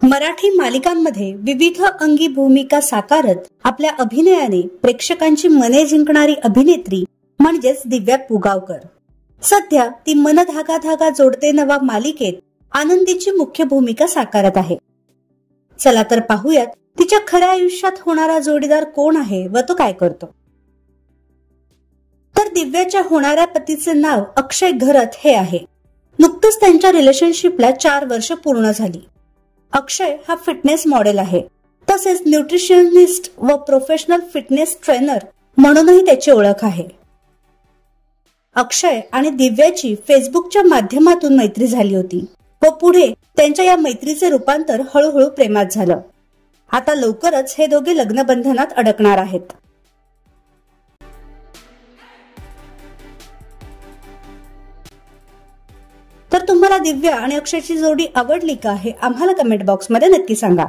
मराठी मालिकांमध्ये विविध अंगी भूमिका साकारत आपल्या अभिनयाने प्रेक्षकांची मने जिंकणारी अभिनेत्री म्हणजेच दिव्या पुगावकर. सध्या ती मन धागा धागा जोडते नवा मालिकेत आनंदीची मुख्य भूमिका साकारत आहे. चला तर पाहूयात तिच्या खऱ्या आयुष्यात होणारा जोडीदार कोण आहे व तो काय करतो. तर दिव्याच्या होणाऱ्या पतीचे नाव अक्षय घरत हे आहे. नुकतंच त्यांच्या रिलेशनशिपला 4 वर्ष पूर्ण झाली. अक्षय हा फिटनेस मॉडेल आहे. तसेच न्यूट्रिशनिस्ट व प्रोफेशनल फिटनेस ट्रेनर म्हणूनही त्याची ओळख आहे. अक्षय आणि दिव्याची फेसबुकच्या माध्यमातून मैत्री झाली होती व पुढे त्यांच्या या मैत्रीचे रूपांतर हळूहळू प्रेमात झालं. आता लवकरच हे दोघे लग्नबंधनात अडकणार आहेत. तर तुम्हाला दिव्या आणि अक्षयची जोडी आवडली का हे आम्हाला कमेंट बॉक्समध्ये नक्की सांगा.